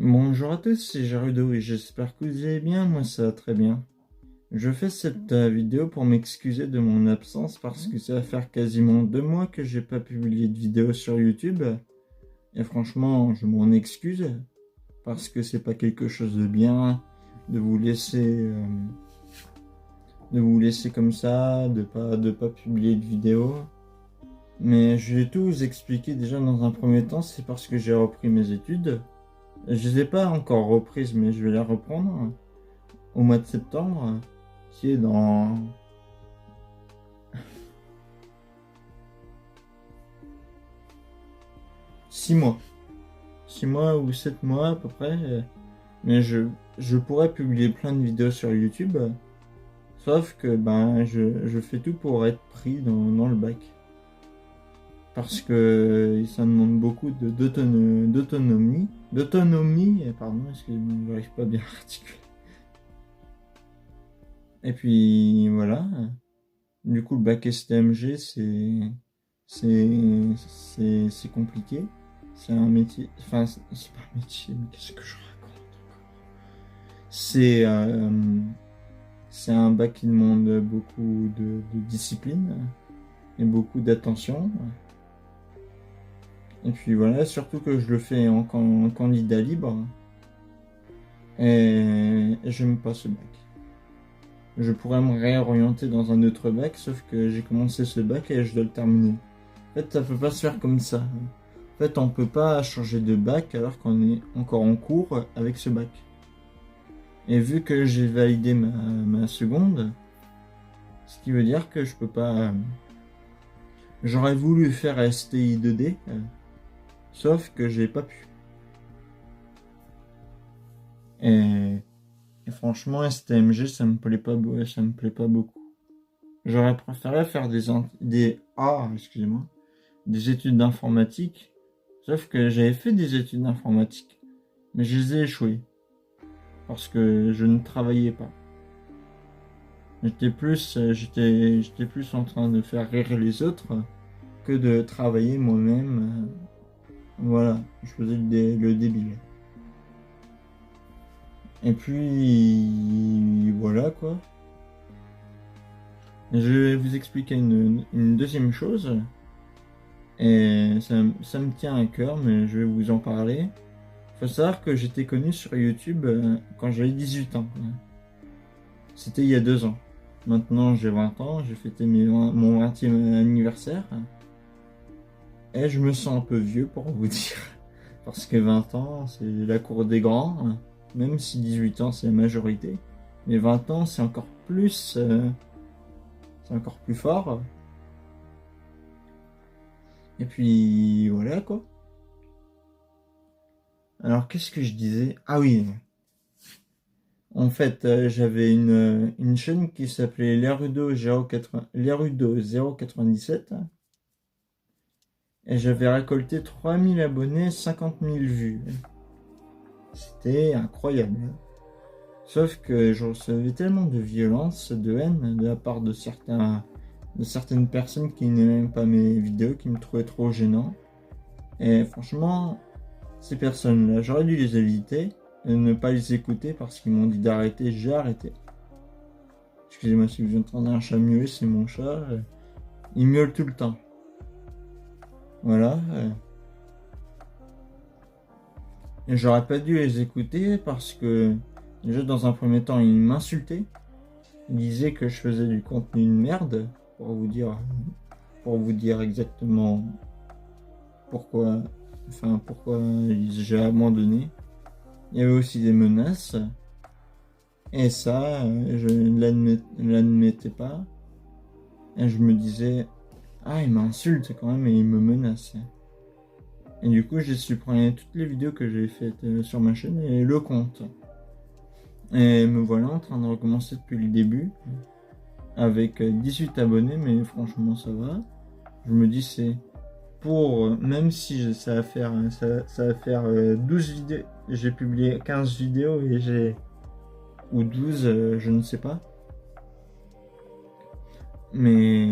Bonjour à tous, c'est Jarudo et j'espère que vous allez bien, moi ça va très bien. Je fais cette vidéo pour m'excuser de mon absence parce que ça va faire quasiment 2 mois que j'ai pas publié de vidéo sur YouTube. Et franchement, je m'en excuse parce que c'est pas quelque chose de bien de vous laisser comme ça, de pas publier de vidéo. Mais je vais tout vous expliquer déjà dans un premier temps, c'est parce que j'ai repris mes études. Je les ai pas encore reprises, mais je vais les reprendre au mois de septembre, qui est dans 6 mois. 6 mois ou 7 mois à peu près. Mais je pourrais publier plein de vidéos sur YouTube. Sauf que je fais tout pour être pris dans le bac. Parce que ça demande beaucoup d'autonomie. D'autonomie, pardon, excusez-moi, j'arrive pas bien à articuler. Et puis voilà. Du coup, le bac STMG, c'est compliqué. C'est un métier. Enfin, c'est pas un métier, mais qu'est-ce que je raconte? C'est c'est un bac qui demande beaucoup de discipline et beaucoup d'attention. Et puis voilà, surtout que je le fais en candidat libre. Et j'aime pas ce bac. Je pourrais me réorienter dans un autre bac, sauf que j'ai commencé ce bac et je dois le terminer. En fait, ça peut pas se faire comme ça. En fait, on peut pas changer de bac alors qu'on est encore en cours avec ce bac. Et vu que j'ai validé ma seconde, ce qui veut dire que je peux pas. J'aurais voulu faire STI 2D, sauf que j'ai pas pu. Et franchement, STMG, ça me plaît pas beaucoup. J'aurais préféré faire des études d'informatique, sauf que j'avais fait des études d'informatique, mais je les ai échouées parce que je ne travaillais pas. J'étais plus en train de faire rire les autres que de travailler moi-même. Voilà, je faisais le débile. Et puis voilà quoi. Je vais vous expliquer une deuxième chose. Et ça me tient à cœur, mais je vais vous en parler. Faut savoir que j'étais connu sur YouTube quand j'avais 18 ans. C'était il y a 2 ans. Maintenant j'ai 20 ans, j'ai fêté mon 20e anniversaire. Et je me sens un peu vieux pour vous dire. Parce que 20 ans, c'est la cour des grands. Même si 18 ans, c'est la majorité. Mais 20 ans, c'est encore plus fort. Et puis, voilà quoi. Alors, qu'est-ce que je disais? Ah oui. En fait, j'avais une chaîne qui s'appelait Lerudo 097. Et j'avais récolté 3000 abonnés, 50 000 vues. C'était incroyable. Sauf que je recevais tellement de violence, de haine de la part de certaines personnes qui n'aimaient pas mes vidéos, qui me trouvaient trop gênant. Et franchement, ces personnes-là, j'aurais dû les éviter et ne pas les écouter parce qu'ils m'ont dit d'arrêter, j'ai arrêté. Excusez-moi si vous entendez un chat miauler, c'est mon chat. Il miaule tout le temps. Voilà. Et j'aurais pas dû les écouter parce que, déjà dans un premier temps, ils m'insultaient. Ils disaient que je faisais du contenu de merde, pour vous dire exactement pourquoi, pourquoi j'ai abandonné. Il y avait aussi des menaces. Et ça, je ne l'admettais pas. Et je me disais, ah, il m'insulte quand même et il me menace. Et du coup, j'ai supprimé toutes les vidéos que j'ai faites sur ma chaîne et le compte. Et me voilà en train de recommencer depuis le début. Avec 18 abonnés, mais franchement, ça va. Je me dis, c'est pour, même si ça va faire 12 vidéos, j'ai publié 15 vidéos ou 12, je ne sais pas. Mais,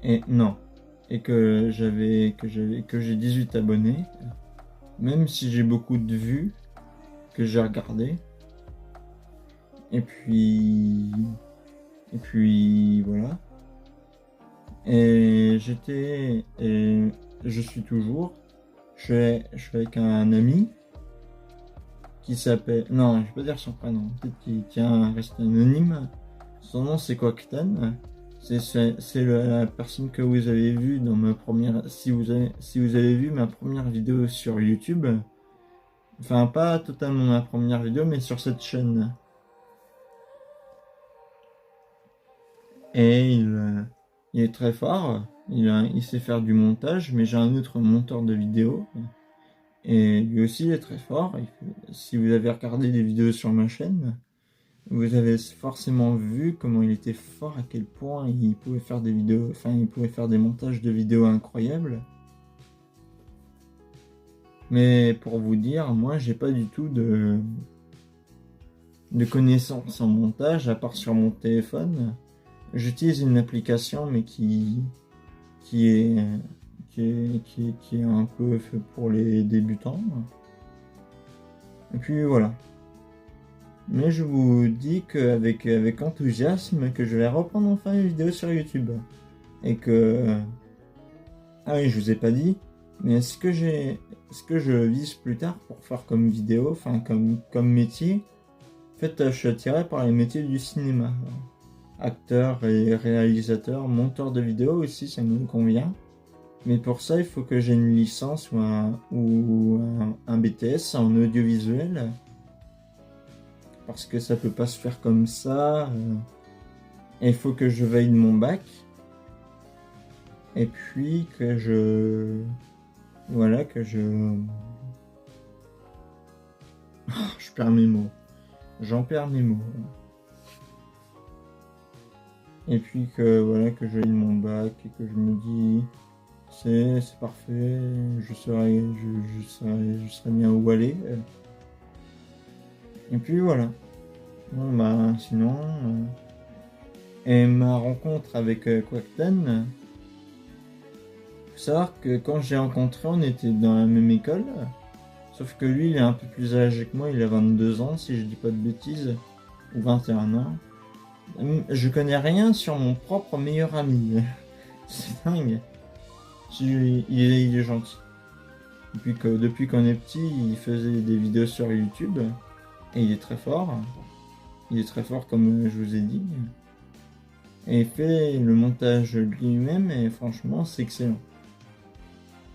et non. Et que j'ai 18 abonnés. même si j'ai beaucoup de vues que j'ai regardées. Et puis voilà. Et je suis toujours, je suis avec un ami qui s'appelle, non, je vais pas dire son prénom, peut-être qu'il tient à rester anonyme. Son nom c'est Quacktan. C'est la personne que vous avez vue dans ma première, si vous avez vu ma première vidéo sur YouTube, enfin pas totalement ma première vidéo, mais sur cette chaîne. Et il est très fort, il sait faire du montage, mais j'ai un autre monteur de vidéos. Et lui aussi est très fort. Si vous avez regardé des vidéos sur ma chaîne, vous avez forcément vu comment il était fort, à quel point il pouvait faire des vidéos, enfin il pouvait faire des montages de vidéos incroyables. Mais pour vous dire, moi j'ai pas du tout de connaissances en montage, à part sur mon téléphone. J'utilise une application, mais qui est, qui est un peu fait pour les débutants. Et puis voilà. Mais je vous dis avec enthousiasme que je vais reprendre enfin une vidéo sur YouTube. Et que... Ah oui, je vous ai pas dit, mais ce que je vise plus tard pour faire comme vidéo, enfin comme métier, en fait, je suis attiré par les métiers du cinéma. Acteur et réalisateur, monteur de vidéo aussi, ça me convient. Mais pour ça, il faut que j'ai une licence ou un BTS en audiovisuel. Parce que ça peut pas se faire comme ça. Et il faut que je veille de mon bac. Et puis que je... Voilà, que je... Je perds mes mots. J'en perds mes mots. Et puis que voilà, que je veille de mon bac et que je me dis... C'est parfait, je serai bien où aller. Et puis voilà. Bon bah sinon... Et ma rencontre avec Quacktan, faut savoir que quand j'ai rencontré, on était dans la même école. Sauf que lui, il est un peu plus âgé que moi, il a 22 ans, si je dis pas de bêtises. Ou 21 ans. Je connais rien sur mon propre meilleur ami. C'est dingue. Il est gentil. Depuis qu'on est petit, il faisait des vidéos sur YouTube. Et il est très fort. Il est très fort comme je vous ai dit. Et il fait le montage lui-même et franchement c'est excellent.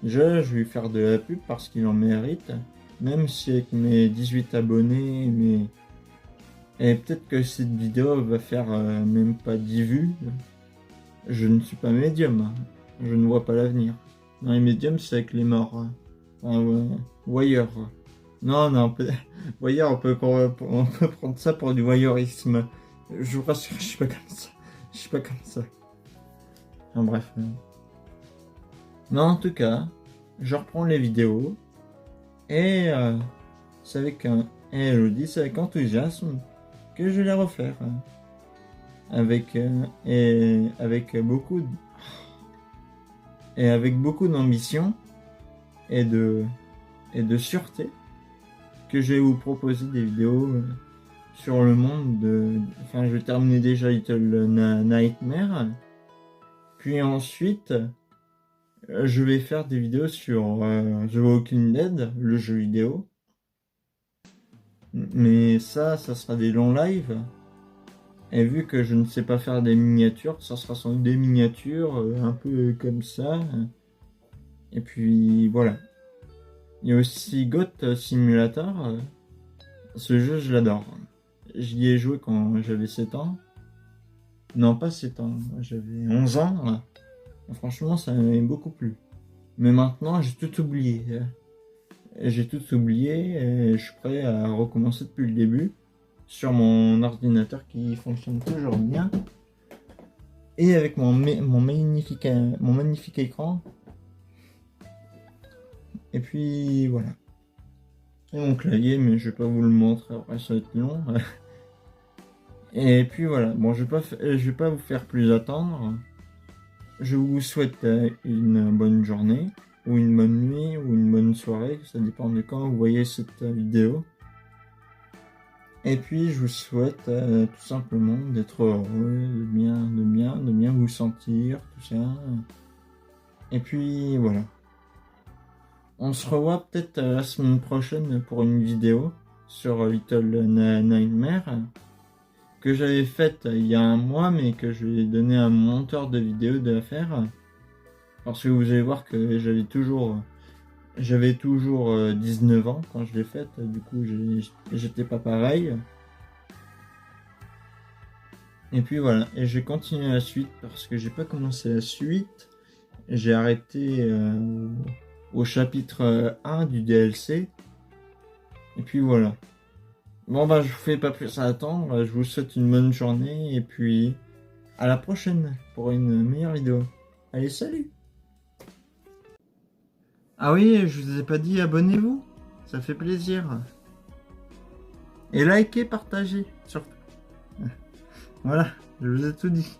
Déjà je vais lui faire de la pub parce qu'il en mérite. Même si avec mes 18 abonnés, et peut-être que cette vidéo va faire même pas 10 vues. Je ne suis pas médium. Je ne vois pas l'avenir. Dans les médiums, c'est avec les morts. Enfin, voyeur. Non, voyeur, on peut prendre ça pour du voyeurisme. Je vous rassure, je suis pas comme ça. Je suis pas comme ça. Enfin, bref. Non, en tout cas, je reprends les vidéos. Et c'est avec et je vous dis, c'est avec enthousiasme que je vais les refaire. Avec beaucoup d'ambition et de sûreté que je vais vous proposer des vidéos sur le monde de... Enfin, je vais terminer déjà Little Nightmare. Puis ensuite, je vais faire des vidéos sur The Walking Dead, le jeu vidéo. Mais ça sera des longs lives. Et vu que je ne sais pas faire des miniatures, ça sera sans doute des miniatures un peu comme ça. Et puis voilà. Il y a aussi Goat Simulator. Ce jeu, je l'adore. J'y ai joué quand j'avais 7 ans. Non, pas 7 ans. J'avais 11 ans. Franchement, ça m'avait beaucoup plu. Mais maintenant, j'ai tout oublié. J'ai tout oublié et je suis prêt à recommencer depuis le début. Sur mon ordinateur qui fonctionne toujours bien. Et avec mon magnifique écran. Et puis voilà. Et mon clavier, mais je vais pas vous le montrer, après ça va être long. Et puis voilà, bon je vais pas vous faire plus attendre. Je vous souhaite une bonne journée, ou une bonne nuit, ou une bonne soirée, ça dépend de quand vous voyez cette vidéo. Et puis je vous souhaite tout simplement d'être heureux, de bien vous sentir, tout ça. Et puis voilà. On se revoit peut-être la semaine prochaine pour une vidéo sur Little Nightmare que j'avais faite il y a un mois, mais que je vais donner à mon monteur de vidéo de la faire. Parce que vous allez voir que j'avais toujours 19 ans quand je l'ai faite, du coup j'étais pas pareil. Et puis voilà, et j'ai continué la suite parce que j'ai pas commencé la suite. J'ai arrêté au chapitre 1 du DLC. Et puis voilà. Bon bah je vous fais pas plus attendre, je vous souhaite une bonne journée et puis à la prochaine pour une meilleure vidéo. Allez, salut! Ah oui, je vous ai pas dit abonnez-vous, ça fait plaisir. Et likez, partagez, surtout. Voilà, je vous ai tout dit.